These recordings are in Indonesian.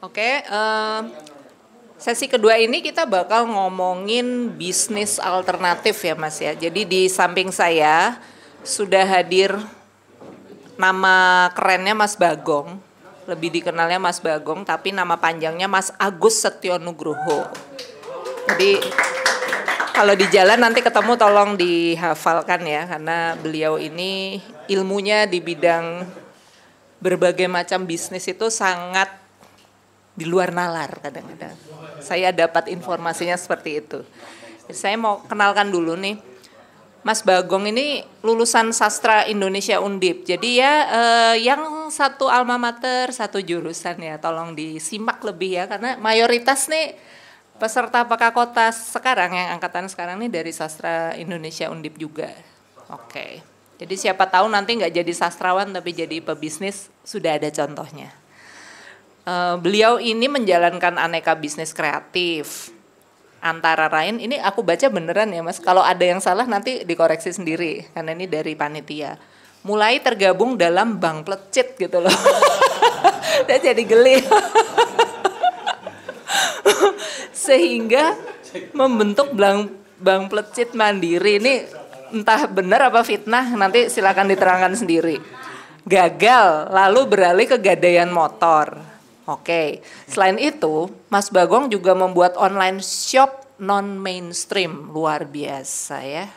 Oke, sesi kedua ini kita bakal ngomongin bisnis alternatif ya Mas ya. Jadi di samping saya sudah hadir nama kerennya Mas Bagong. Lebih dikenalnya Mas Bagong, tapi nama panjangnya Mas Agus Setyo Nugroho. Jadi kalau di jalan nanti ketemu tolong dihafalkan ya, karena beliau ini ilmunya di bidang berbagai macam bisnis itu sangat di luar nalar kadang-kadang. Saya dapat informasinya seperti itu. Jadi saya mau kenalkan dulu nih, Mas Bagong ini lulusan sastra Indonesia Undip. Jadi ya yang satu alma mater, satu jurusan ya. Tolong disimak lebih ya, karena mayoritas nih peserta Pakakota sekarang yang angkatan sekarang nih dari sastra Indonesia Undip juga. Oke. Jadi siapa tahu nanti nggak jadi sastrawan tapi jadi pebisnis, sudah ada contohnya. Beliau ini menjalankan aneka bisnis kreatif. Antara lain, ini aku baca beneran ya Mas, kalau ada yang salah nanti dikoreksi sendiri, karena ini dari panitia. Mulai tergabung dalam Bank Plecit gitu loh. Dan jadi geli. Sehingga membentuk Bank Plecit Mandiri. Ini entah benar apa fitnah, nanti silakan diterangkan sendiri. Gagal, lalu beralih ke gadaian motor. Oke, selain itu Mas Bagong juga membuat online shop non-mainstream, luar biasa ya.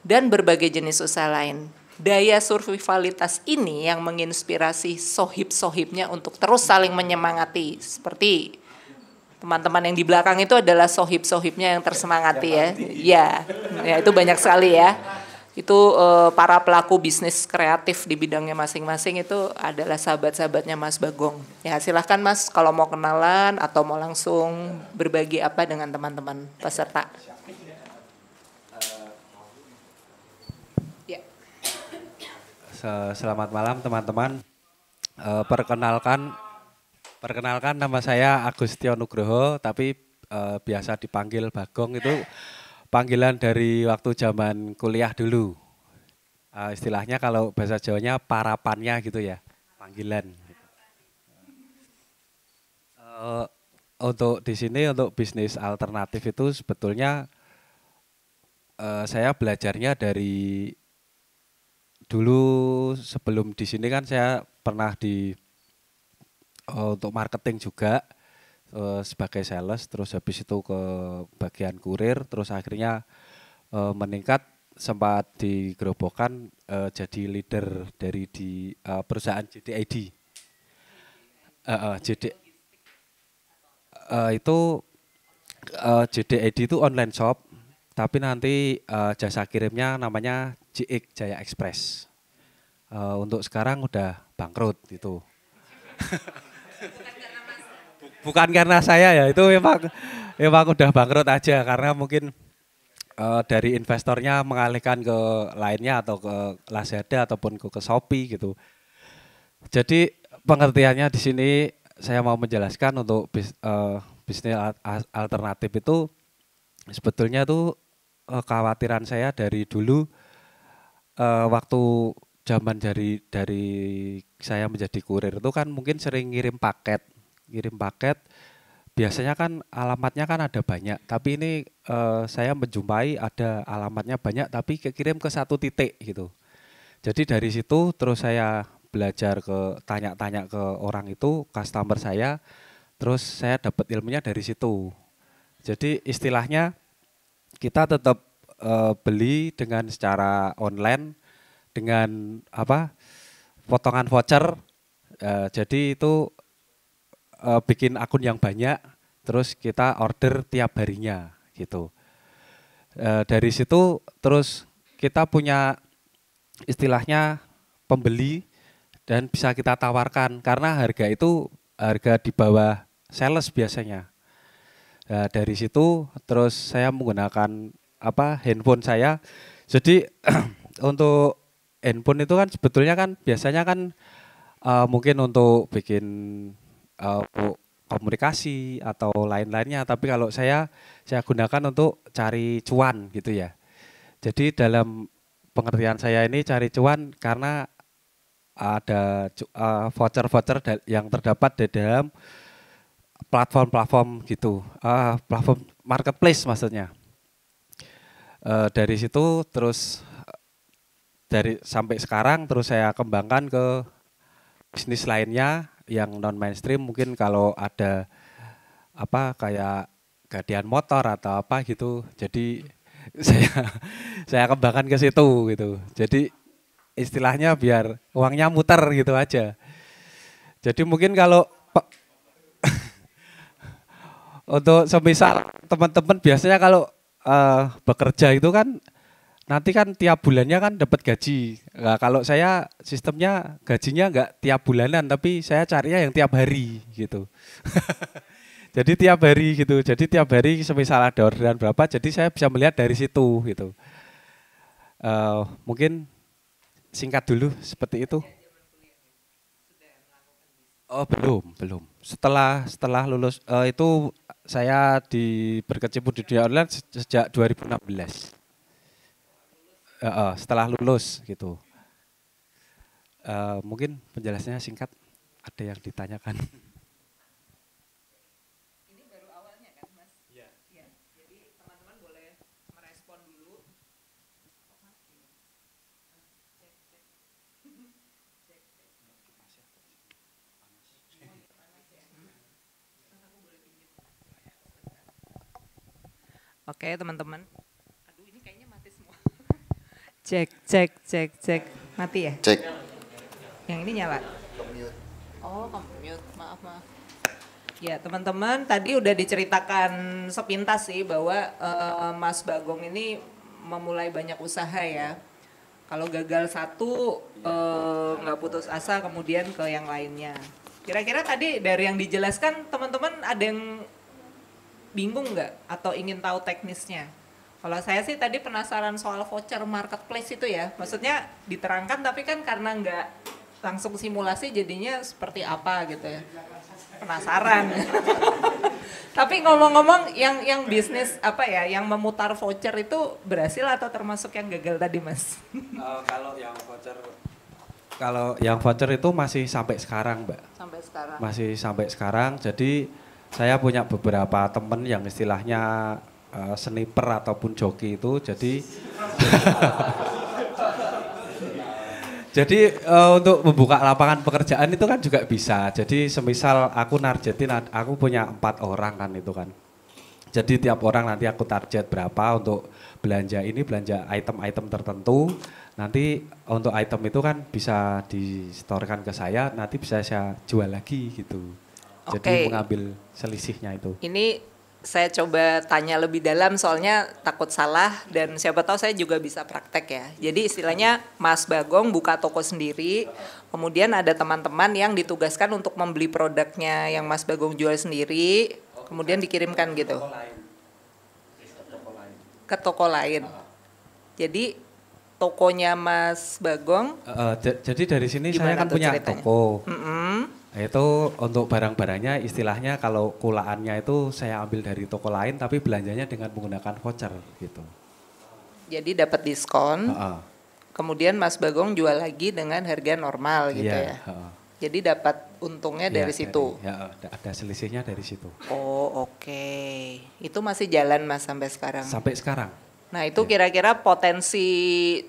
Dan berbagai jenis usaha lain. Daya survivalitas ini yang menginspirasi sohib-sohibnya untuk terus saling menyemangati. Seperti teman-teman yang di belakang itu adalah sohib-sohibnya yang tersemangati ya. Ya itu banyak sekali ya. Itu para pelaku bisnis kreatif di bidangnya masing-masing itu adalah sahabat-sahabatnya Mas Bagong. Ya silahkan Mas kalau mau kenalan atau mau langsung berbagi apa dengan teman-teman peserta. Ya. Selamat malam teman-teman. Perkenalkan nama saya Agustio Nugroho, tapi biasa dipanggil Bagong. Itu panggilan dari waktu zaman kuliah dulu. Istilahnya kalau bahasa Jawanya parapannya gitu ya, panggilan. Untuk di sini untuk bisnis alternatif itu sebetulnya saya belajarnya dari dulu. Sebelum di sini kan saya pernah untuk marketing juga sebagai sales, terus habis itu ke bagian kurir, terus akhirnya meningkat, sempat digerobokkan jadi leader dari di perusahaan JDID. Itu JDID itu online shop, tapi nanti jasa kirimnya namanya JX Jaya Express. Untuk sekarang udah bangkrut itu. Bukan karena saya ya, itu memang udah bangkrut aja karena mungkin dari investornya mengalihkan ke lainnya atau ke Lazada ataupun ke Shopee gitu. Jadi pengertiannya di sini saya mau menjelaskan untuk bisnis alternatif itu sebetulnya tuh kekhawatiran saya dari dulu waktu zaman dari saya menjadi kurir itu kan mungkin sering ngirim paket biasanya kan alamatnya kan ada banyak, tapi ini saya menjumpai ada alamatnya banyak tapi kirim ke satu titik gitu. Jadi dari situ terus saya belajar tanya-tanya ke orang itu, customer saya, terus saya dapat ilmunya dari situ. Jadi istilahnya kita tetap beli dengan secara online dengan potongan voucher. Jadi itu bikin akun yang banyak, terus kita order tiap harinya gitu. Dari situ terus kita punya istilahnya pembeli dan bisa kita tawarkan karena harga itu harga di bawah sales biasanya. Dari situ terus saya menggunakan handphone saya. Jadi untuk handphone itu kan sebetulnya kan biasanya kan mungkin untuk bikin komunikasi atau lain-lainnya, tapi kalau saya gunakan untuk cari cuan gitu ya. Jadi dalam pengertian saya ini cari cuan karena ada voucher-voucher yang terdapat di dalam platform-platform gitu, platform marketplace maksudnya. Dari situ terus dari sampai sekarang terus saya kembangkan ke bisnis lainnya yang non mainstream, mungkin kalau ada apa kayak gadian motor atau apa gitu. Jadi saya saya kembangkan ke situ gitu. Jadi istilahnya biar uangnya muter gitu aja. Jadi mungkin kalau untuk semisal teman-teman biasanya kalau bekerja itu kan nanti kan tiap bulannya kan dapat gaji. Nah, kalau saya sistemnya gajinya nggak tiap bulanan, tapi saya carinya yang tiap hari gitu. Jadi tiap hari gitu. Jadi tiap hari semisal ada orderan berapa, jadi saya bisa melihat dari situ gitu. Mungkin singkat dulu seperti itu. Oh belum. Setelah lulus itu saya berkecimpung di dunia online sejak 2016. Setelah lulus gitu. Mungkin penjelasannya singkat. Ada yang ditanyakan? Ini baru awalnya kan, Mas? Iya. Jadi teman-teman boleh merespon dulu. Oke, teman-teman. Aduh, ini kayaknya mati semua. Cek. Mati ya? Cek. Yang ini nyala? Oh, mute. Maaf. Ya, teman-teman, tadi udah diceritakan sepintas sih bahwa Mas Bagong ini memulai banyak usaha ya. Kalau gagal satu, nggak putus asa, kemudian ke yang lainnya. Kira-kira tadi dari yang dijelaskan, teman-teman ada yang bingung nggak atau ingin tahu teknisnya? Kalau saya sih tadi penasaran soal voucher marketplace itu ya. Maksudnya diterangkan tapi kan karena nggak langsung simulasi jadinya seperti apa gitu ya. Penasaran. Tapi ngomong-ngomong yang bisnis apa ya, yang memutar voucher itu berhasil atau termasuk yang gagal tadi, Mas? Kalau yang voucher itu masih sampai sekarang, Mbak. Sampai sekarang. Masih sampai sekarang. Jadi saya punya beberapa teman yang istilahnya sniper ataupun joki itu. Jadi untuk membuka lapangan pekerjaan itu kan juga bisa. Jadi semisal aku nargetin, aku punya 4 orang kan itu kan. Jadi tiap orang nanti aku target berapa untuk belanja item-item tertentu. Nanti untuk item itu kan bisa disetorkan ke saya, nanti bisa saya jual lagi gitu. Jadi mengambil selisihnya itu. Ini saya coba tanya lebih dalam soalnya takut salah dan siapa tahu saya juga bisa praktek ya. Jadi istilahnya Mas Bagong buka toko sendiri, kemudian ada teman-teman yang ditugaskan untuk membeli produknya yang Mas Bagong jual sendiri, kemudian dikirimkan gitu. Ke toko lain. Jadi tokonya Mas Bagong. Jadi dari sini saya kan punya ceritanya? Toko. Itu untuk barang-barangnya istilahnya kalau kulaannya itu saya ambil dari toko lain tapi belanjanya dengan menggunakan voucher gitu. Jadi dapat diskon. Kemudian Mas Bagong jual lagi dengan harga normal gitu ya. Jadi dapat untungnya dari situ. Ada selisihnya dari situ. Oh, oke. Itu masih jalan Mas sampai sekarang. Sampai sekarang. Nah, itu kira-kira potensi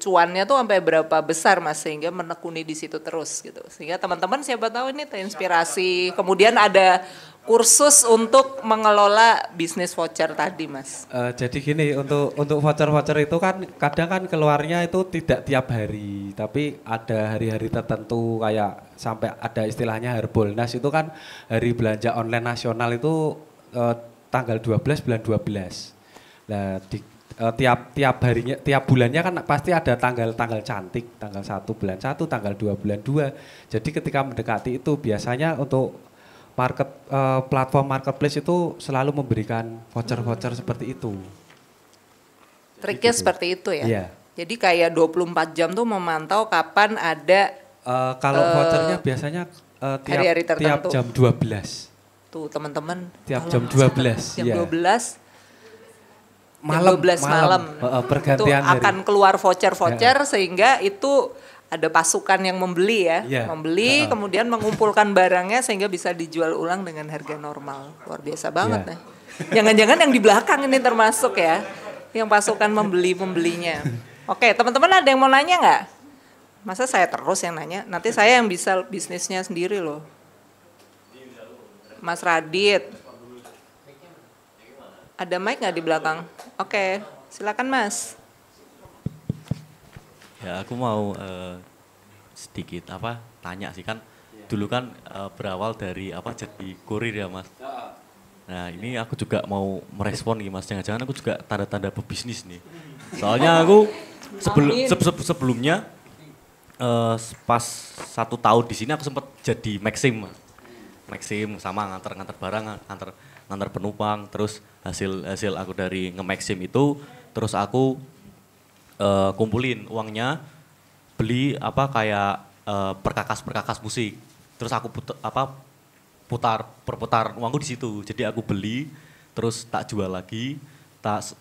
cuannya tuh sampai berapa besar Mas sehingga menekuni di situ terus gitu. Sehingga teman-teman siapa tahu ini terinspirasi. Kemudian ada kursus untuk mengelola bisnis voucher tadi Mas. Jadi gini, untuk voucher-voucher itu kan kadang kan keluarnya itu tidak tiap hari, tapi ada hari-hari tertentu kayak sampai ada istilahnya Harbolnas itu kan hari belanja online nasional itu tanggal 12 bulan 12. Nah, tiap harinya, tiap bulannya kan pasti ada tanggal cantik, tanggal 1 bulan 1, tanggal 2 bulan 2. Jadi ketika mendekati itu biasanya untuk platform marketplace itu selalu memberikan voucher-voucher seperti itu. Triknya seperti itu ya? Iya. Jadi kayak 24 jam tuh memantau kapan ada kalau vouchernya biasanya hari-hari tiap jam 12. Tuh teman-teman. Tiap jam 12. Jam 12. Malam. Pergantian itu akan keluar voucher-voucher sehingga itu ada pasukan yang membeli ya, membeli kemudian mengumpulkan barangnya sehingga bisa dijual ulang dengan harga normal. Luar biasa banget nih. Jangan-jangan yang di belakang ini termasuk ya, yang pasukan pembelinya. Oke, teman-teman ada yang mau nanya nggak? Masa saya terus yang nanya? Nanti saya yang bisa bisnisnya sendiri loh. Mas Radit. Ada mic nggak di belakang? Oke, silakan Mas. Ya aku mau sedikit tanya sih kan dulu kan berawal dari jadi kurir ya Mas. Nah ini aku juga mau merespon nih Mas, jangan-jangan aku juga tanda-tanda pebisnis nih. Soalnya aku sebelumnya pas 1 tahun di sini aku sempat jadi Maxim Mas. Maxim sama nganter barang, nganter penumpang, terus hasil aku dari nge-Maxim itu terus aku kumpulin uangnya beli kayak perkakas musik. Terus aku perputar uangku di situ. Jadi aku beli terus tak jual lagi, tak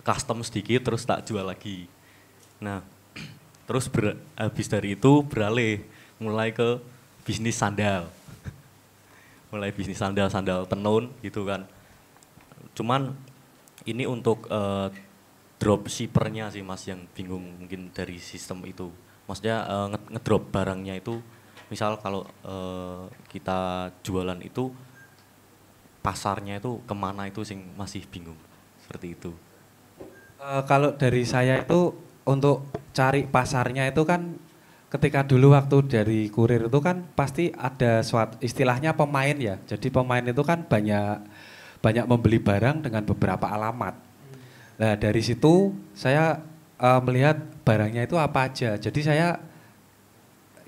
custom sedikit terus tak jual lagi. Nah, terus habis dari itu beralih mulai ke bisnis sandal. Mulai bisnis sandal tenun gitu kan. Cuman ini untuk dropshippernya sih Mas yang bingung mungkin dari sistem itu. Maksudnya ngedrop barangnya itu, misal kalau kita jualan itu pasarnya itu kemana itu sing masih bingung, seperti itu. Kalau dari saya itu untuk cari pasarnya itu kan ketika dulu waktu dari kurir itu kan pasti ada suatu istilahnya pemain ya. Jadi pemain itu kan banyak membeli barang dengan beberapa alamat. Nah dari situ saya melihat barangnya itu apa aja. Jadi saya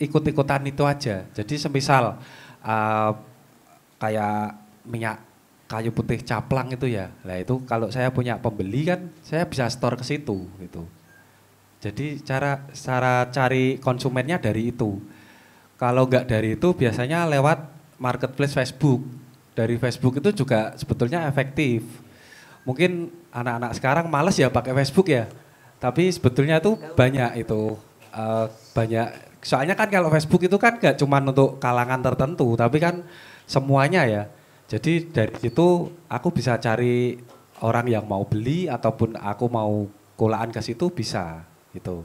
ikut-ikutan itu aja. Jadi semisal kayak minyak kayu putih caplang itu ya. Nah itu kalau saya punya pembeli kan saya bisa store ke situ gitu. Jadi cara cari konsumennya dari itu. Kalau enggak dari itu biasanya lewat marketplace Facebook. Dari Facebook itu juga sebetulnya efektif. Mungkin anak-anak sekarang males ya pakai Facebook ya. Tapi sebetulnya itu banyak itu. Banyak. Soalnya kan kalau Facebook itu kan gak cuma untuk kalangan tertentu. Tapi kan semuanya ya. Jadi dari situ aku bisa cari orang yang mau beli ataupun aku mau kulaan ke situ bisa gitu.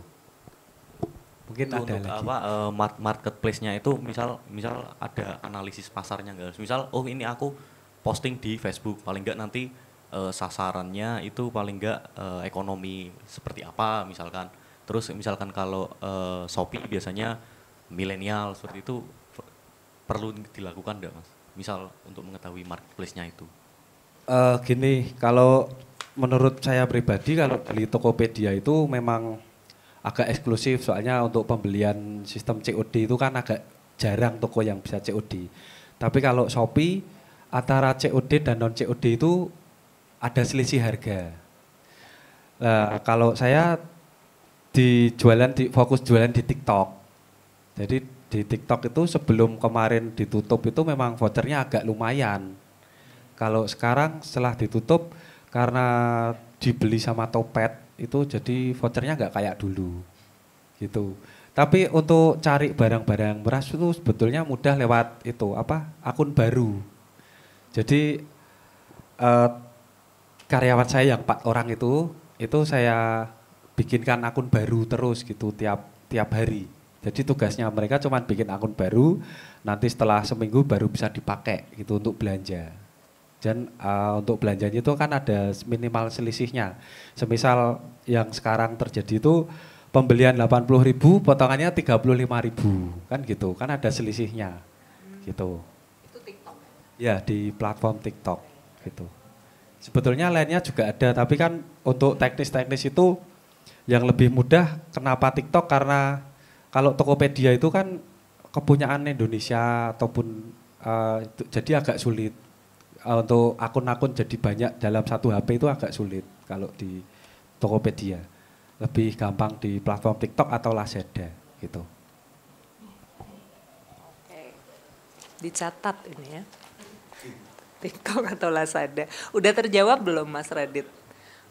Mungkin itu ada untuk lagi. Marketplace-nya itu misal ada analisis pasarnya enggak? Misal ini aku posting di Facebook, paling enggak nanti sasarannya itu paling enggak ekonomi seperti apa misalkan. Terus misalkan kalau Shopee biasanya milenial seperti itu perlu dilakukan enggak Mas? Misal untuk mengetahui marketplace-nya itu. Gini, kalau menurut saya pribadi kalau beli Tokopedia itu memang agak eksklusif soalnya untuk pembelian sistem COD itu kan agak jarang toko yang bisa COD. Tapi kalau Shopee antara COD dan non COD itu ada selisih harga. Nah, kalau saya fokus jualan di TikTok. Jadi di TikTok itu sebelum kemarin ditutup itu memang vouchernya agak lumayan. Kalau sekarang setelah ditutup karena dibeli sama Topet itu jadi vouchernya nggak kayak dulu gitu. Tapi untuk cari barang-barang beras itu sebetulnya mudah lewat itu akun baru. Jadi karyawan saya yang 4 orang itu saya bikinkan akun baru terus gitu tiap hari. Jadi tugasnya mereka cuma bikin akun baru, nanti setelah seminggu baru bisa dipakai gitu untuk belanja. Dan untuk belanjanya itu kan ada minimal selisihnya. Semisal yang sekarang terjadi itu pembelian 80.000, potongannya 35.000 kan gitu. Kan ada selisihnya gitu. Itu TikTok? Ya di platform TikTok gitu. Sebetulnya lainnya juga ada, tapi kan untuk teknis-teknis itu yang lebih mudah. Kenapa TikTok? Karena kalau Tokopedia itu kan kepunyaan Indonesia ataupun jadi agak sulit. Untuk akun-akun jadi banyak dalam satu HP itu agak sulit kalau di Tokopedia. Lebih gampang di platform TikTok atau Lazada gitu. Oke. Dicatat ini ya. TikTok atau Lazada. Udah terjawab belum Mas Radit?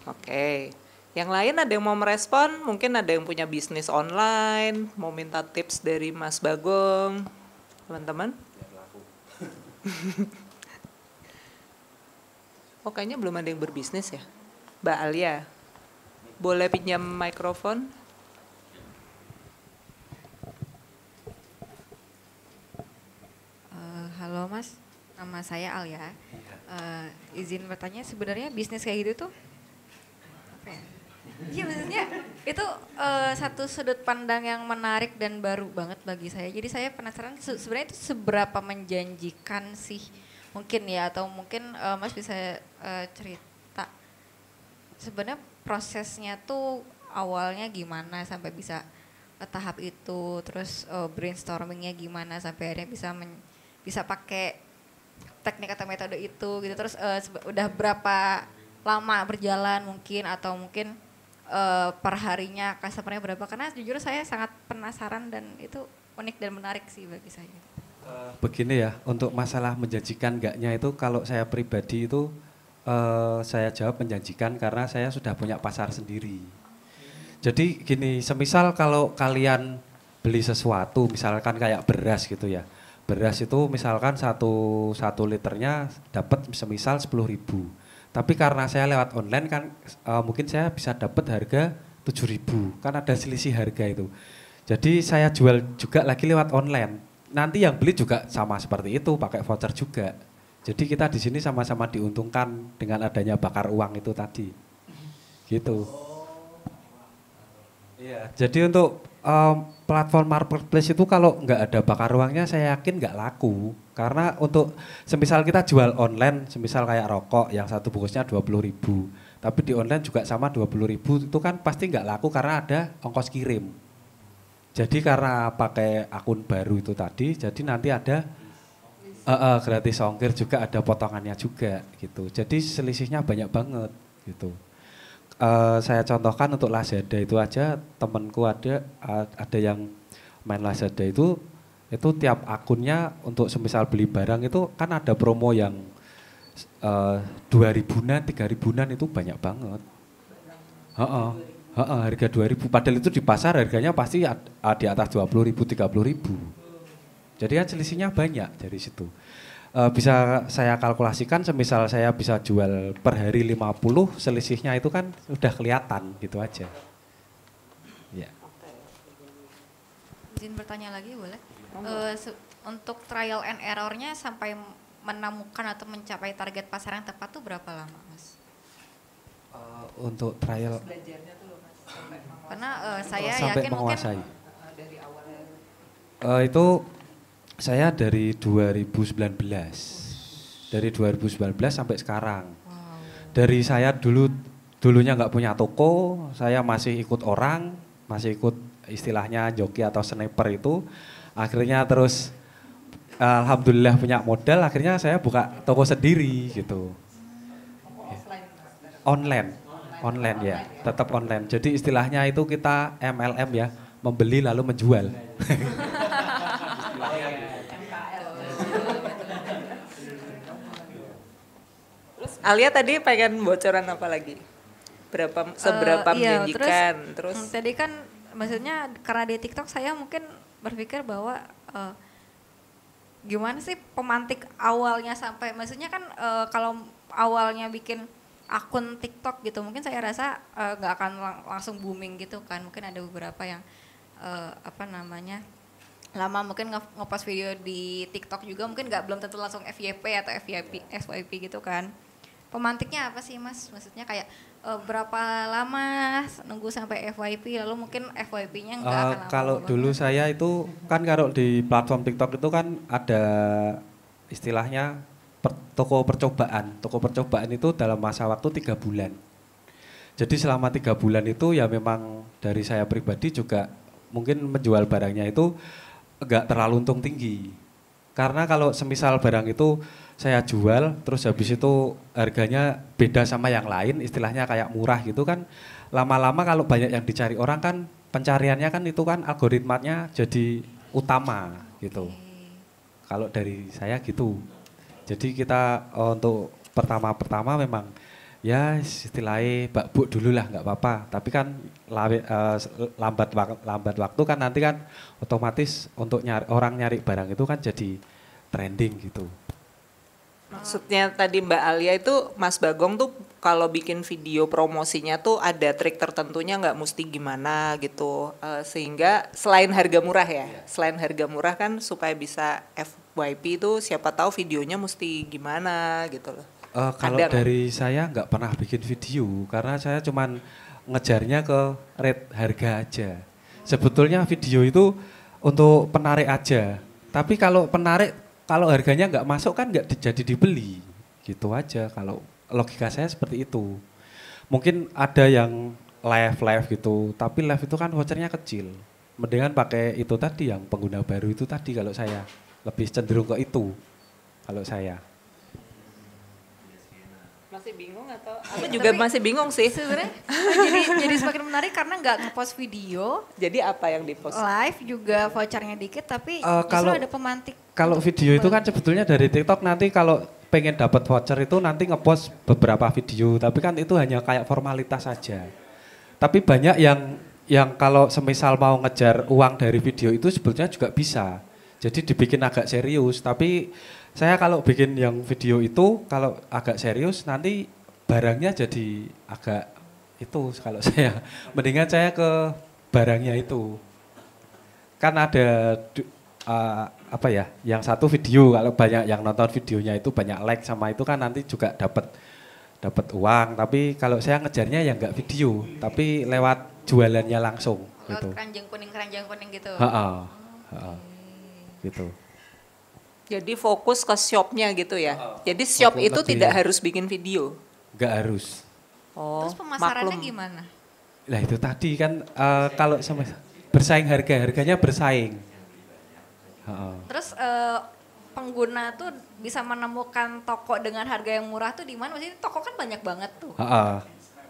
Oke. Yang lain ada yang mau merespon? Mungkin ada yang punya bisnis online, mau minta tips dari Mas Bagong, teman-teman? Oh kayaknya belum ada yang berbisnis ya? Mbak Alia, boleh pinjam mikrofon? Halo Mas, nama saya Alia. Izin bertanya, sebenarnya bisnis kayak gitu tuh apa ya? Iya maksudnya itu satu sudut pandang yang menarik dan baru banget bagi saya. Jadi saya penasaran sebenarnya itu seberapa menjanjikan sih mungkin ya, atau mungkin Mas bisa cerita sebenarnya prosesnya tuh awalnya gimana sampai bisa ke tahap itu, terus brainstormingnya gimana sampai akhirnya bisa pakai teknik atau metode itu gitu, terus udah berapa lama berjalan mungkin, atau mungkin perharinya customer-nya berapa, karena jujur saya sangat penasaran dan itu unik dan menarik sih bagi saya. Begini ya, untuk masalah menjanjikan enggaknya itu kalau saya pribadi itu saya jawab menjanjikan karena saya sudah punya pasar sendiri. Jadi gini, semisal kalau kalian beli sesuatu, misalkan kayak beras gitu ya. Beras itu misalkan satu liternya dapat semisal 10.000. Tapi karena saya lewat online kan mungkin saya bisa dapat harga 7.000. Kan ada selisih harga itu. Jadi saya jual juga lagi lewat online. Nanti yang beli juga sama seperti itu, pakai voucher juga. Jadi kita di sini sama-sama diuntungkan dengan adanya bakar uang itu tadi. Gitu. Iya, jadi untuk platform marketplace itu kalau nggak ada bakar uangnya saya yakin nggak laku. Karena untuk semisal kita jual online, semisal kayak rokok yang satu bungkusnya 20.000. Tapi di online juga sama 20.000 itu kan pasti nggak laku karena ada ongkos kirim. Jadi karena pakai akun baru itu tadi, jadi nanti ada gratis ongkir juga, ada potongannya juga gitu. Jadi selisihnya banyak banget gitu. Saya contohkan untuk Lazada itu aja, temanku ada yang main Lazada itu tiap akunnya untuk semisal beli barang itu kan ada promo yang 2.000-an, 3.000-an itu banyak banget. Harga 2.000, padahal itu di pasar harganya pasti di atas 20.000, 30.000. Jadi kan selisihnya banyak dari situ. Bisa saya kalkulasikan semisal saya bisa jual per hari 50, selisihnya itu kan udah kelihatan gitu aja. Ya. Izin bertanya lagi boleh? Untuk trial and error-nya sampai menemukan atau mencapai target pasar yang tepat tuh berapa lama, Mas? Untuk trial Belajarnya tuh loh, Mas. Karena saya sampai yakin menguasai. mungkin Dari awalnya. Itu saya dari 2019. Dari 2019 sampai sekarang. wow. Dari saya dulunya nggak punya toko, saya masih ikut orang, masih ikut istilahnya joki atau sniper itu. Akhirnya terus alhamdulillah punya modal, akhirnya saya buka toko sendiri gitu. Online ya, tetap online. Jadi istilahnya itu kita MLM ya, membeli lalu menjual. Terus Alia tadi pengen bocoran apa lagi? Seberapa Iya, menjanjikan? Terus tadi kan maksudnya karena di TikTok saya mungkin berpikir bahwa gimana sih pemantik awalnya sampai, maksudnya kan kalau awalnya bikin akun TikTok gitu mungkin saya rasa nggak akan langsung booming gitu kan, mungkin ada beberapa yang lama mungkin ngepost video di TikTok juga mungkin belum tentu langsung FYP atau FYP gitu kan. Pemantiknya apa sih Mas? Maksudnya kayak berapa lama nunggu sampai FYP, lalu mungkin FYP-nya nggak akan lama. Kalau dulu saya itu kan kalau di platform TikTok itu kan ada istilahnya toko percobaan. Toko percobaan itu dalam masa waktu 3 bulan. Jadi selama 3 bulan itu ya memang dari saya pribadi juga mungkin menjual barangnya itu enggak terlalu untung tinggi. Karena kalau semisal barang itu saya jual terus habis itu harganya beda sama yang lain, istilahnya kayak murah gitu kan, lama-lama kalau banyak yang dicari orang kan pencariannya kan itu kan algoritmanya jadi utama gitu. Kalau dari saya gitu. Jadi kita untuk pertama-pertama memang ya istilahnya Mbak Bu dulu lah nggak apa-apa. Tapi kan lambat waktu kan nanti kan otomatis untuk orang nyari barang itu kan jadi trending gitu. Maksudnya tadi Mbak Alia itu Mas Bagong tuh kalau bikin video promosinya tuh ada trik tertentunya nggak mesti gimana gitu. Sehingga selain harga murah ya, selain harga murah kan supaya bisa FYP itu siapa tahu videonya mesti gimana gitu loh. Kalau dari saya nggak pernah bikin video karena saya cuman ngejarnya ke rate harga aja. Sebetulnya video itu untuk penarik aja. Tapi kalau harganya nggak masuk kan nggak jadi dibeli, gitu aja. Kalau logika saya seperti itu. Mungkin ada yang live gitu, tapi live itu kan vouchernya kecil. Mendingan pakai itu tadi yang pengguna baru itu tadi kalau saya lebih cenderung ke itu. Kalau saya. Masih bingung atau? Aku juga masih bingung sih. Sebenarnya jadi semakin menarik karena nggak ngepost video. Jadi apa yang dipost? Live juga vouchernya dikit tapi kalau justru ada pemantik. Kalau video itu kan sebetulnya dari TikTok nanti kalau pengen dapat voucher itu nanti ngepost beberapa video, tapi kan itu hanya kayak formalitas saja. Tapi banyak yang kalau semisal mau ngejar uang dari video itu sebetulnya juga bisa. Jadi dibikin agak serius, tapi saya kalau bikin yang video itu kalau agak serius nanti barangnya jadi agak itu kalau saya. Mendingan saya ke barangnya itu. Kan ada apa ya, yang satu video kalau banyak yang nonton videonya itu banyak like sama itu kan nanti juga dapat uang. Tapi kalau saya ngejarnya ya nggak video, tapi lewat jualannya langsung. Lewat Gitu. keranjang kuning gitu. Gitu. Jadi fokus ke shopnya gitu ya. Jadi shop itu tidak harus bikin video. Nggak harus. Oh, Terus pemasarannya maklum. gimana? Lah itu tadi kan kalau sama bersaing harganya bersaing. Terus pengguna tuh bisa menemukan toko dengan harga yang murah tuh di mana? Maksudnya toko kan banyak banget tuh.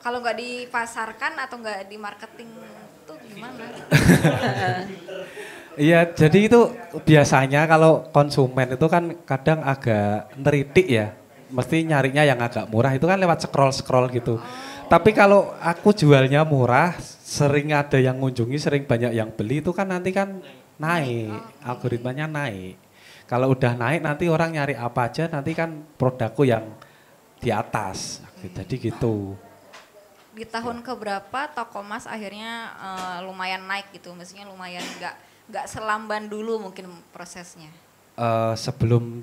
Kalau nggak dipasarkan atau nggak di marketing tuh gimana? Iya, jadi itu biasanya kalau konsumen itu kan kadang agak neritik ya. Mesti nyarinya yang agak murah itu kan lewat scroll gitu. Tapi kalau aku jualnya murah, sering ada yang ngunjungi, sering banyak yang beli itu kan nanti kan naik, algoritmanya naik. Kalau udah naik nanti orang nyari apa aja nanti kan produkku yang di atas. Jadi gitu. Di tahun keberapa toko Mas akhirnya lumayan naik gitu, maksudnya lumayan nggak selamban dulu mungkin prosesnya. Sebelum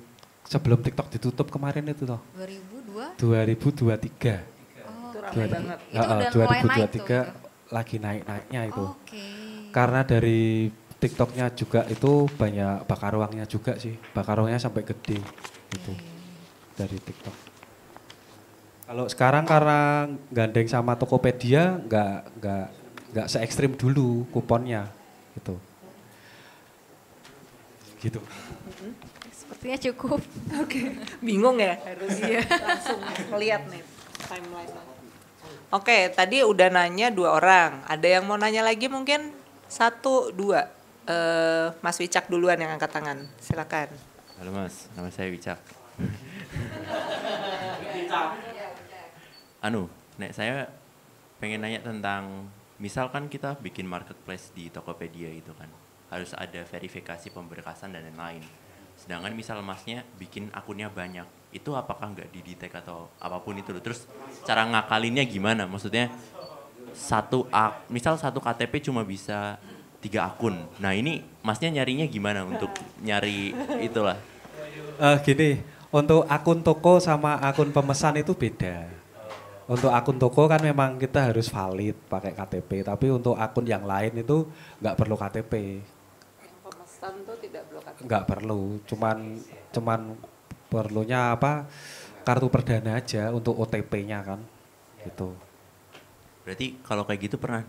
TikTok ditutup kemarin itu toh. 2023. Itu ramai banget. Itu udah mulai naik tuh, 2023 lagi naik-naiknya itu. Oke. Karena dari TikToknya juga itu banyak bakar uangnya juga sih. Bakar uangnya sampai gede gitu. Dari TikTok. Kalau sekarang karena gandeng sama Tokopedia nggak se ekstrim dulu kuponnya gitu. Gitu. Sepertinya cukup. Oke. Bingung ya? Harus langsung ngeliat nih timeline. Oke, tadi udah nanya 2 orang. Ada yang mau nanya lagi mungkin 1, 2. Mas Wicak duluan yang angkat tangan. Silakan. Halo Mas, nama saya Wicak. Nek saya pengen nanya tentang, misalkan kita bikin marketplace di Tokopedia itu kan, harus ada verifikasi pemberkasan dan lain-lain. Sedangkan misal Masnya bikin akunnya banyak, itu apakah nggak didetek atau apapun itu loh. Terus cara ngakalinnya gimana? Maksudnya misal satu KTP cuma bisa 3 akun. Nah ini Masnya nyarinya gimana untuk nyari itulah? Gini, untuk akun toko sama akun pemesan itu beda. Untuk akun toko kan memang kita harus valid pakai KTP, tapi untuk akun yang lain itu nggak perlu KTP. Pemesan tuh tidak perlu KTP. Nggak perlu, cuman perlunya apa? Kartu perdana aja untuk OTP-nya kan, gitu. Berarti kalau kayak gitu pernah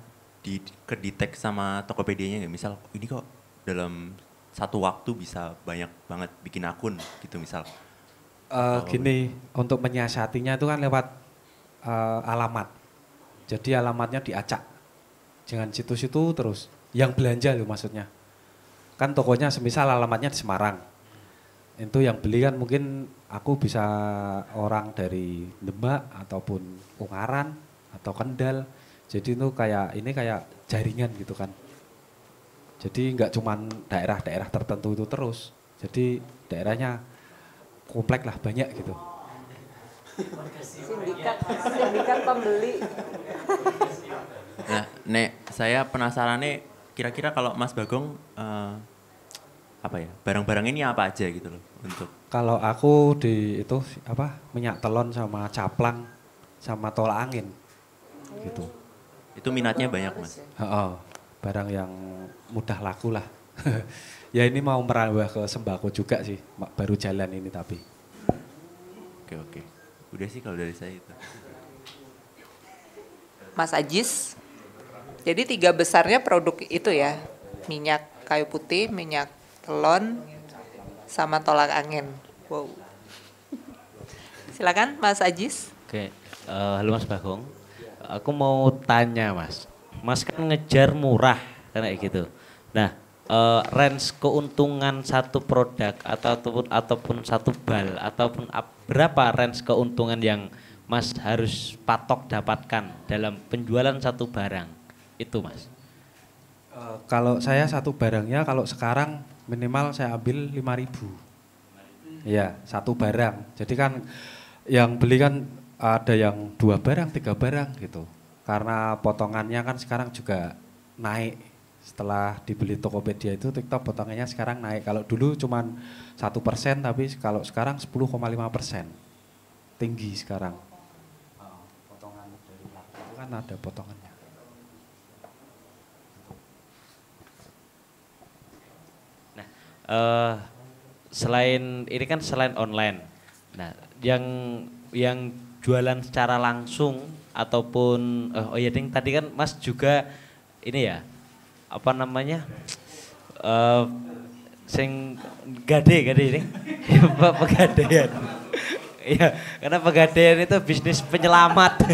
kedetek sama Tokopedia-nya nggak? Misal ini kok dalam satu waktu bisa banyak banget bikin akun gitu misal. Gini, untuk menyiasatinya itu kan lewat alamat. Jadi alamatnya diacak. Jangan situ-situ terus. Yang belanja loh maksudnya. Kan tokonya semisal alamatnya di Semarang. Itu yang beli kan mungkin aku bisa orang dari Demak ataupun Ungaran atau Kendal. Jadi itu kayak jaringan gitu kan. Jadi nggak cuman daerah-daerah tertentu itu terus. Jadi daerahnya komplek lah banyak gitu. Sindikat pembeli. Nah, Nek, saya penasaran nih, kira-kira kalau Mas Bagong barang-barang ini apa aja gitu loh untuk. Kalau aku di itu minyak telon sama caplang sama tolak angin gitu. Itu minatnya banyak Mas. Barang yang mudah laku lah. Ya ini mau merambah ke sembako juga sih, baru jalan ini tapi. Oke. Udah sih kalau dari saya itu. Mas Ajis, jadi 3 besarnya produk itu ya, minyak kayu putih, minyak telon, sama tolak angin. Wow. Silakan Mas Ajis. Oke, halo Mas Bagong. Aku mau tanya Mas. Mas kan ngejar murah kayak gitu. Nah, range keuntungan satu produk ataupun satu bal ataupun berapa range keuntungan yang Mas harus patok dapatkan dalam penjualan satu barang itu Mas? Kalau saya satu barangnya kalau sekarang minimal saya ambil 5.000. Iya, satu barang. Jadi kan yang beli kan ada yang 2 barang, 3 barang gitu. Karena potongannya kan sekarang juga naik. Setelah dibeli Tokopedia itu TikTok potongannya sekarang naik. Kalau dulu cuman 1%, tapi kalau sekarang 10,5%. Tinggi sekarang. Potongan dari laku itu kan ada potongannya. Nah, selain ini kan selain online. Nah, yang jualan secara langsung ataupun ding tadi kan Mas juga ini ya apa namanya sing gade ini pegadaian. Iya, karena pegadaian itu bisnis penyelamat.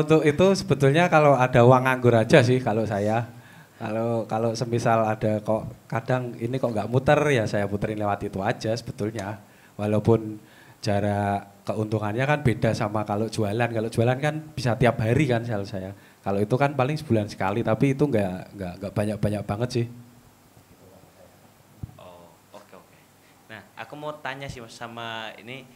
Untuk itu sebetulnya kalau ada uang nganggur aja sih kalau saya. Kalau semisal ada kok kadang ini kok nggak muter ya saya puterin lewat itu aja sebetulnya. Walaupun jarak keuntungannya kan beda sama kalau jualan. Kalau jualan kan bisa tiap hari kan sales saya. Kalau itu kan paling sebulan sekali tapi itu nggak banyak banget sih. Oh, oke. Nah, aku mau tanya sih Mas sama ini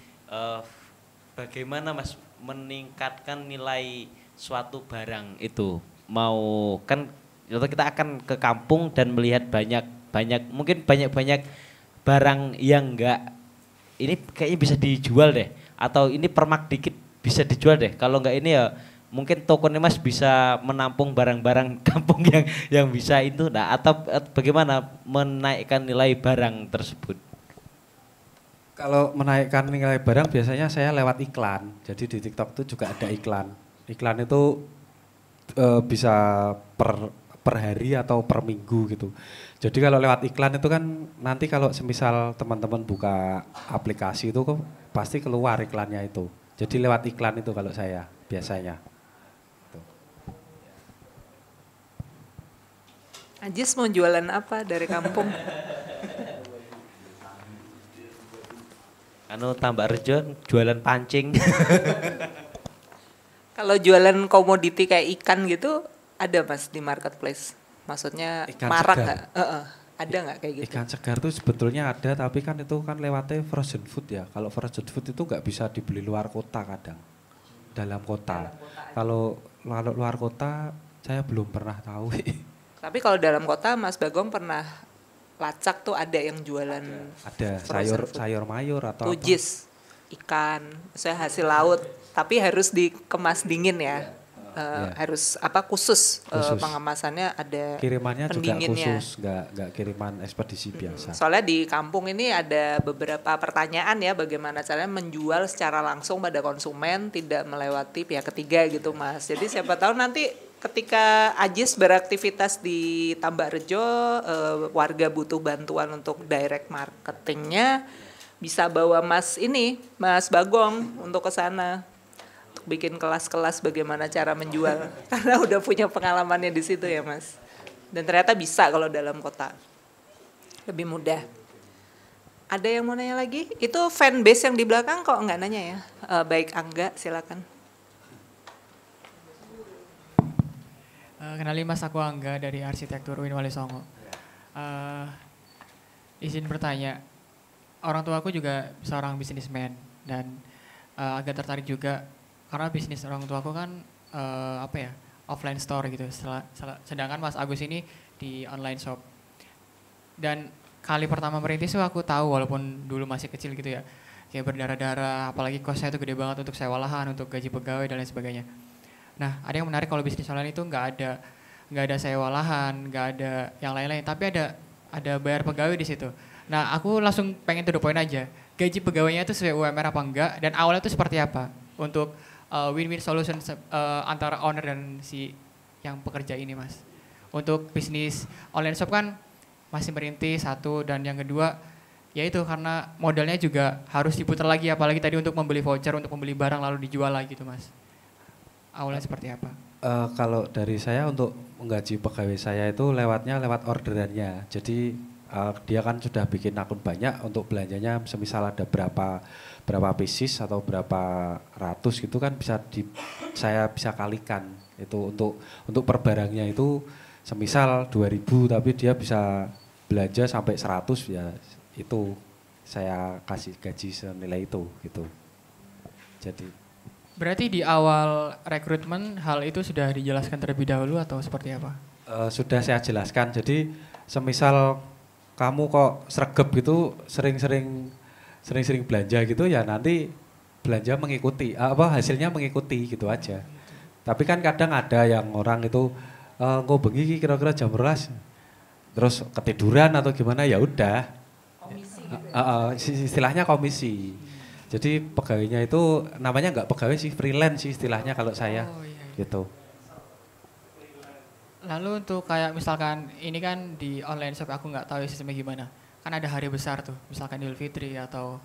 bagaimana Mas meningkatkan nilai suatu barang itu? Mau kan kita akan ke kampung dan melihat banyak barang yang enggak ini kayaknya bisa dijual deh atau ini permak dikit bisa dijual deh. Kalau enggak ini ya mungkin tokonya Mas bisa menampung barang-barang kampung yang bisa itu nah atau bagaimana menaikkan nilai barang tersebut? Kalau menaikkan nilai barang biasanya saya lewat iklan. Jadi di TikTok itu juga ada iklan. Iklan itu bisa per hari atau per minggu gitu. Jadi kalau lewat iklan itu kan nanti kalau semisal teman-teman buka aplikasi itu kok pasti keluar iklannya itu. Jadi lewat iklan itu kalau saya biasanya. Ajis mau jualan apa dari kampung? Tambak Rejo jualan pancing. Kalau jualan komoditi kayak ikan gitu ada Mas di marketplace? Maksudnya ikan marak segar. nggak? Ada nggak kayak gitu? Ikan segar tuh sebetulnya ada tapi kan itu kan lewatnya frozen food ya. Kalau frozen food itu nggak bisa dibeli luar kota kadang. Dalam kota. Kalau luar kota saya belum pernah tahu. Tapi kalau dalam kota Mas Bagong pernah lacak tuh ada yang jualan ada frozen sayur mayur atau tujis, ikan, saya hasil laut, tapi harus dikemas dingin ya. Harus khusus. Pengemasannya ada kirimannya juga pendinginnya. khusus, nggak kiriman ekspedisi biasa. Soalnya di kampung ini ada beberapa pertanyaan ya bagaimana caranya menjual secara langsung pada konsumen tidak melewati pihak ketiga gitu Mas. Jadi siapa tahu nanti ketika Ajis beraktivitas di Tambak Rejo, warga butuh bantuan untuk direct marketingnya, bisa bawa Mas Bagong untuk ke sana. Bikin kelas-kelas bagaimana cara menjual karena udah punya pengalamannya di situ ya Mas. Dan ternyata bisa kalau dalam kota. lebih mudah. Ada yang mau nanya lagi? Itu fanbase yang di belakang kok nggak nanya ya? Baik Angga, silakan. Kenalin Mas, aku Angga dari Arsitektur UIN Wali Songo. Izin bertanya, orang tua aku juga seorang bisnismen dan agak tertarik juga karena bisnis orang tua aku kan offline store gitu. Sedangkan Mas Agus ini di online shop. Dan kali pertama merintis tuh aku tahu walaupun dulu masih kecil gitu ya, kayak berdarah-darah, apalagi kosnya itu gede banget untuk sewa lahan, untuk gaji pegawai dan lain sebagainya. Nah, ada yang menarik kalau bisnis online itu nggak ada sewa lahan, nggak ada yang lain-lain, tapi ada bayar pegawai di situ. Nah, aku langsung pengen to the point aja. Gaji pegawainya itu sesuai UMR apa enggak, dan awalnya itu seperti apa untuk win-win solution antara owner dan si yang pekerja ini, Mas. Untuk bisnis online shop kan masih merintis satu, dan yang kedua yaitu karena modalnya juga harus diputar lagi, apalagi tadi untuk membeli voucher, untuk membeli barang lalu dijual lagi gitu, Mas. Awalnya seperti apa? Kalau dari saya untuk menggaji pegawai saya itu lewat orderannya. Jadi dia kan sudah bikin akun banyak, untuk belanjanya semisal ada berapa pieces atau berapa ratus gitu kan saya bisa kalikan itu untuk per barangnya itu semisal 2.000 tapi dia bisa belanja sampai 100 ya, itu saya kasih gaji senilai itu gitu. Jadi berarti di awal rekrutmen hal itu sudah dijelaskan terlebih dahulu atau seperti apa? Sudah saya jelaskan. Jadi semisal kamu kok sregep gitu, sering-sering belanja gitu ya, nanti belanja mengikuti, hasilnya mengikuti gitu aja. Tapi kan kadang ada yang orang itu kok bengi kira-kira jam 12 terus ketiduran atau gimana, ya udah. Komisi gitu. Istilahnya komisi. Jadi pegawainya itu namanya nggak pegawai sih, freelance sih istilahnya kalau saya. Gitu. Lalu untuk kayak misalkan ini kan di online shop, aku nggak tahu sistemnya gimana. Kan ada hari besar tuh, misalkan Idul Fitri atau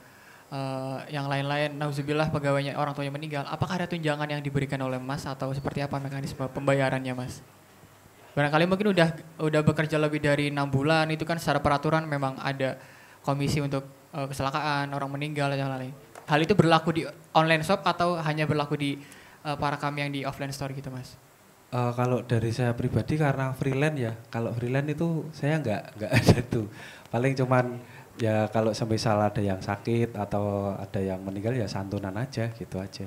yang lain-lain. Nauzubillah pegawainya orang tuanya meninggal. Apakah ada tunjangan yang diberikan oleh Mas atau seperti apa mekanisme pembayarannya, Mas? Barangkali mungkin udah bekerja lebih dari 6 bulan, itu kan secara peraturan memang ada komisi untuk kecelakaan, orang meninggal dan lain-lain. Hal itu berlaku di online shop atau hanya berlaku di para kami yang di offline store gitu, Mas? Kalau dari saya pribadi karena freelance ya, kalau freelance itu saya nggak ada tuh. Paling cuman ya kalau semisal ada yang sakit atau ada yang meninggal ya santunan aja gitu aja.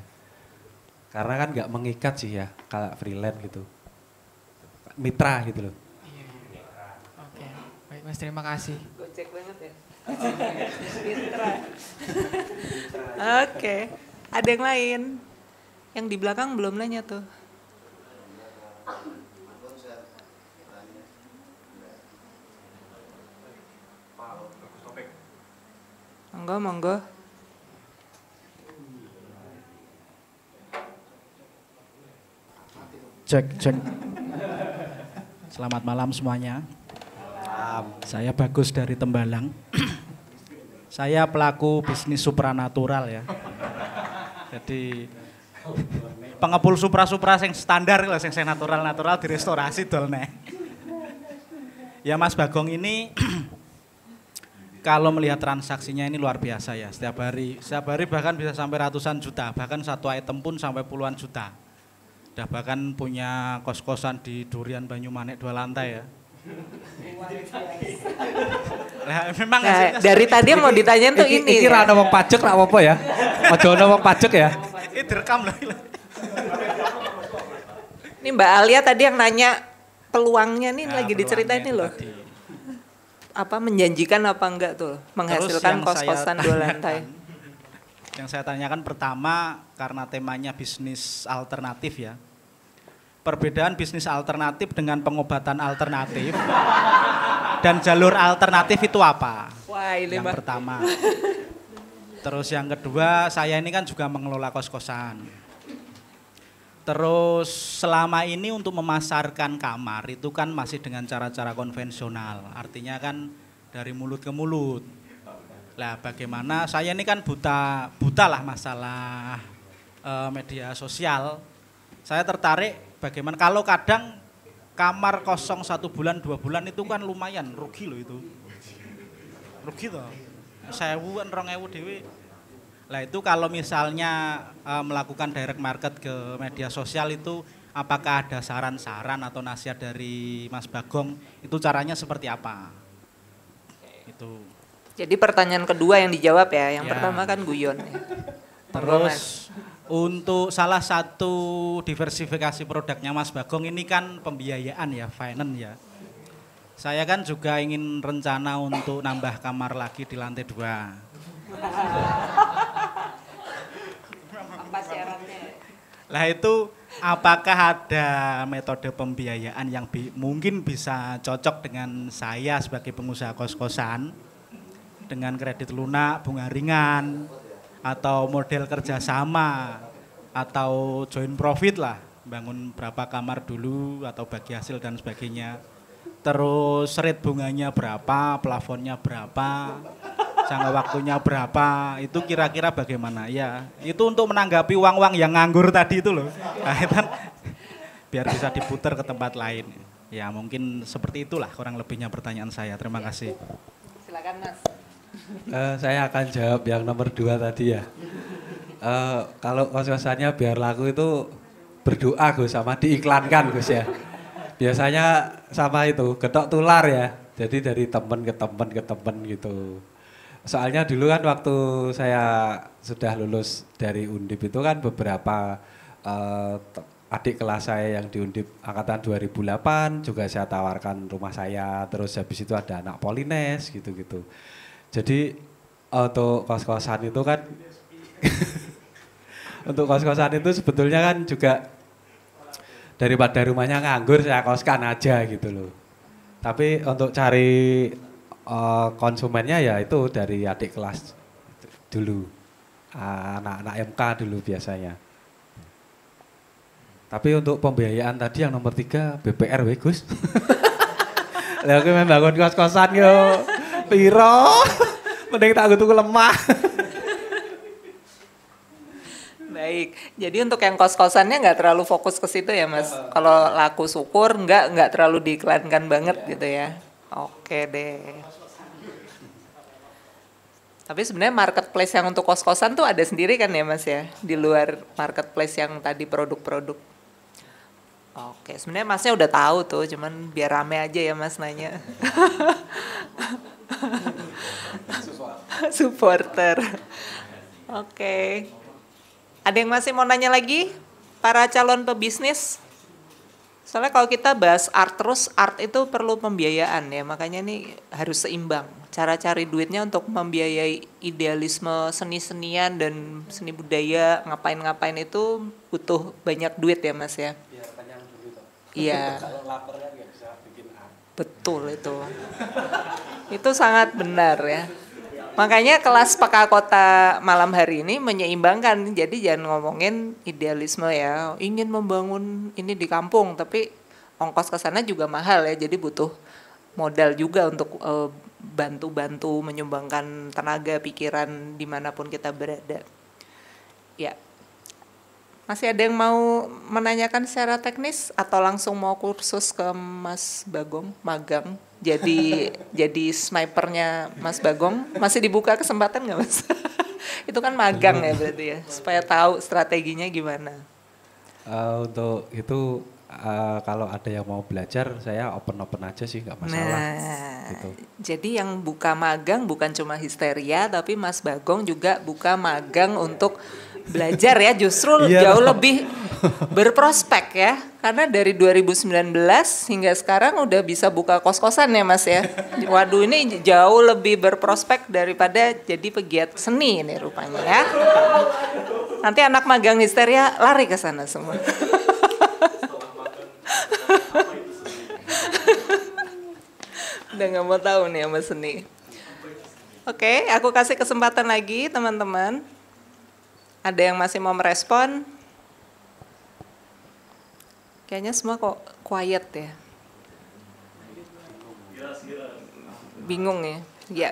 Karena kan nggak mengikat sih ya kalau freelance gitu. Mitra gitu loh. Iya. Oke, baik Mas, terima kasih. Gocek banget ya. Mitra. Oke, ada yang lain? Yang di belakang belum nanya tuh. Monggo. Cek. Selamat malam semuanya. Saya Bagus dari Tembalang. Saya pelaku bisnis supranatural ya. Jadi pengepul supra sing standar lah, sing natural di restorasi dol nek. Ya Mas Bagong ini kalau melihat transaksinya ini luar biasa ya. Setiap hari bahkan bisa sampai ratusan juta, bahkan satu item pun sampai puluhan juta. Udah bahkan punya kos-kosan di Durian Banyumanik 2 lantai ya. Nah, memang dari tadi mau ditanyain tuh ini. Iki ra ono wong pajak ra apa-apa ya. Aja ono wong pajak ya. Ini direkam loh. Ini Mbak Alia tadi yang nanya peluangnya nih lagi diceritain nih loh. Apa menjanjikan apa enggak tuh menghasilkan kos-kosan 2 lantai. Yang saya tanyakan pertama karena temanya bisnis alternatif ya. Perbedaan bisnis alternatif dengan pengobatan alternatif dan jalur alternatif itu apa? Wah, ini yang pertama. Terus yang kedua, saya ini kan juga mengelola kos-kosan. Terus selama ini untuk memasarkan kamar itu kan masih dengan cara-cara konvensional. Artinya kan dari mulut ke mulut. Lah bagaimana, saya ini kan buta lah masalah media sosial. Saya tertarik bagaimana kalau kadang kamar kosong 1 bulan 2 bulan itu kan lumayan rugi loh itu. rugi toh. 1.000 kan 2.000 dhewe. Lah itu kalau misalnya melakukan direct market ke media sosial itu apakah ada saran-saran atau nasihat dari Mas Bagong itu caranya seperti apa? Itu. Jadi pertanyaan kedua yang dijawab ya, yang Ya. pertama kan guyon. Ya. Terus untuk salah satu diversifikasi produknya Mas Bagong ini kan pembiayaan ya, finance ya. Saya kan juga ingin rencana untuk nambah kamar lagi di lantai 2. Apa syaratnya? Lah itu apakah ada metode pembiayaan yang mungkin bisa cocok dengan saya sebagai pengusaha kos-kosan dengan kredit lunak, bunga ringan, atau model kerjasama, atau joint profit lah, bangun berapa kamar dulu atau bagi hasil dan sebagainya. Terus rate bunganya berapa, plafonnya berapa, jangka waktunya berapa, itu kira-kira bagaimana? Ya, itu untuk menanggapi uang-uang yang nganggur tadi itu loh. Nah, itu kan biar bisa diputar ke tempat lain. Ya, mungkin seperti itulah kurang lebihnya pertanyaan saya. Terima kasih. Silakan Mas. Saya akan jawab yang nomor 2 tadi ya. Kalau kos-kosannya biar laku itu berdoa Gus, sama diiklankan Gus ya. Biasanya sama itu, getok tular ya. Jadi dari teman ke teman ke teman gitu. Soalnya dulu kan waktu saya sudah lulus dari Undip itu kan beberapa adik kelas saya yang di Undip angkatan 2008 juga saya tawarkan rumah saya. Terus habis itu ada anak Polines gitu-gitu. Jadi untuk kos-kosan itu kan untuk kos-kosan itu sebetulnya kan juga daripada rumahnya nganggur saya koskan aja gitu loh. Tapi untuk cari konsumennya ya itu dari adik kelas dulu, anak-anak MK dulu biasanya. Tapi untuk pembiayaan tadi yang nomor 3 BPR we Gus. Lah aku membangun kos-kosan yo piro. Mending tak tuku lemah. Baik, jadi untuk yang kos-kosannya nggak terlalu fokus ke situ ya Mas. Kalau laku syukur nggak terlalu diiklankan banget gitu ya. Oke deh. Tapi sebenarnya marketplace yang untuk kos-kosan tuh ada sendiri kan ya Mas ya, di luar marketplace yang tadi produk-produk. Oke, sebenarnya Masnya udah tahu tuh, cuman biar rame aja ya Mas nanya. Supporter. Oke. Ada yang masih mau nanya lagi? Para calon pebisnis? Soalnya kalau kita bahas art terus, art itu perlu pembiayaan ya, makanya ini harus seimbang. Cara cari duitnya untuk membiayai idealisme seni-senian dan seni budaya, ngapain-ngapain itu butuh banyak duit ya Mas ya? Biar kenyang dulu toh. Iya. Kalau lapar kan nggak bisa bikin art. Betul itu. Itu sangat benar ya. Makanya kelas Peka Kota malam hari ini menyeimbangkan. Jadi jangan ngomongin idealisme ya, ingin membangun ini di kampung, tapi ongkos ke sana juga mahal ya. Jadi butuh modal juga untuk bantu-bantu menyumbangkan tenaga, pikiran dimanapun kita berada. Ya, masih ada yang mau menanyakan secara teknis atau langsung mau kursus ke Mas Bagong, magang? Jadi snipernya Mas Bagong, masih dibuka kesempatan nggak Mas? Itu kan magang ya berarti ya, supaya tahu strateginya gimana. Untuk itu kalau ada yang mau belajar saya open aja sih nggak masalah. Nah, Gitu. jadi yang buka magang bukan cuma histeria, tapi Mas Bagong juga buka magang untuk belajar ya, justru Iya jauh dong. lebih berprospek ya, karena dari 2019 hingga sekarang udah bisa buka kos-kosan ya Mas ya. Waduh, ini jauh lebih berprospek daripada jadi pegiat seni ini rupanya ya. Nanti anak magang histeria lari ke sana semua. Udah gak mau tahu nih sama seni. Oke, aku kasih kesempatan lagi teman-teman. Ada yang masih mau merespon? Kayaknya semua kok quiet ya. Bingung ya? Ya.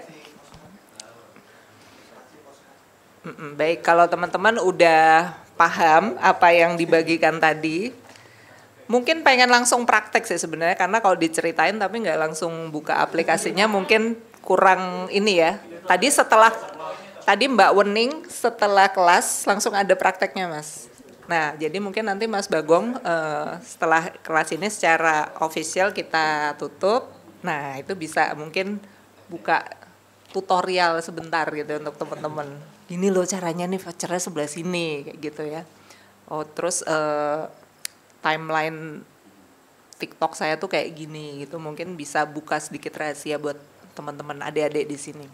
Baik, kalau teman-teman udah paham apa yang dibagikan tadi, mungkin pengen langsung praktek sih sebenarnya, karena kalau diceritain tapi nggak langsung buka aplikasinya, mungkin kurang ini ya. Tadi Mbak Wening setelah kelas langsung ada prakteknya Mas. Nah jadi mungkin nanti Mas Bagong setelah kelas ini secara official kita tutup. Nah itu bisa mungkin buka tutorial sebentar gitu untuk teman-teman. Gini loh caranya nih vouchernya sebelah sini kayak gitu ya. Oh terus timeline TikTok saya tuh kayak gini gitu. Mungkin bisa buka sedikit rahasia buat teman-teman adik-adik di sini.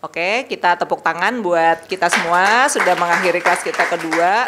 Oke, kita tepuk tangan buat kita semua sudah mengakhiri kelas kita kedua.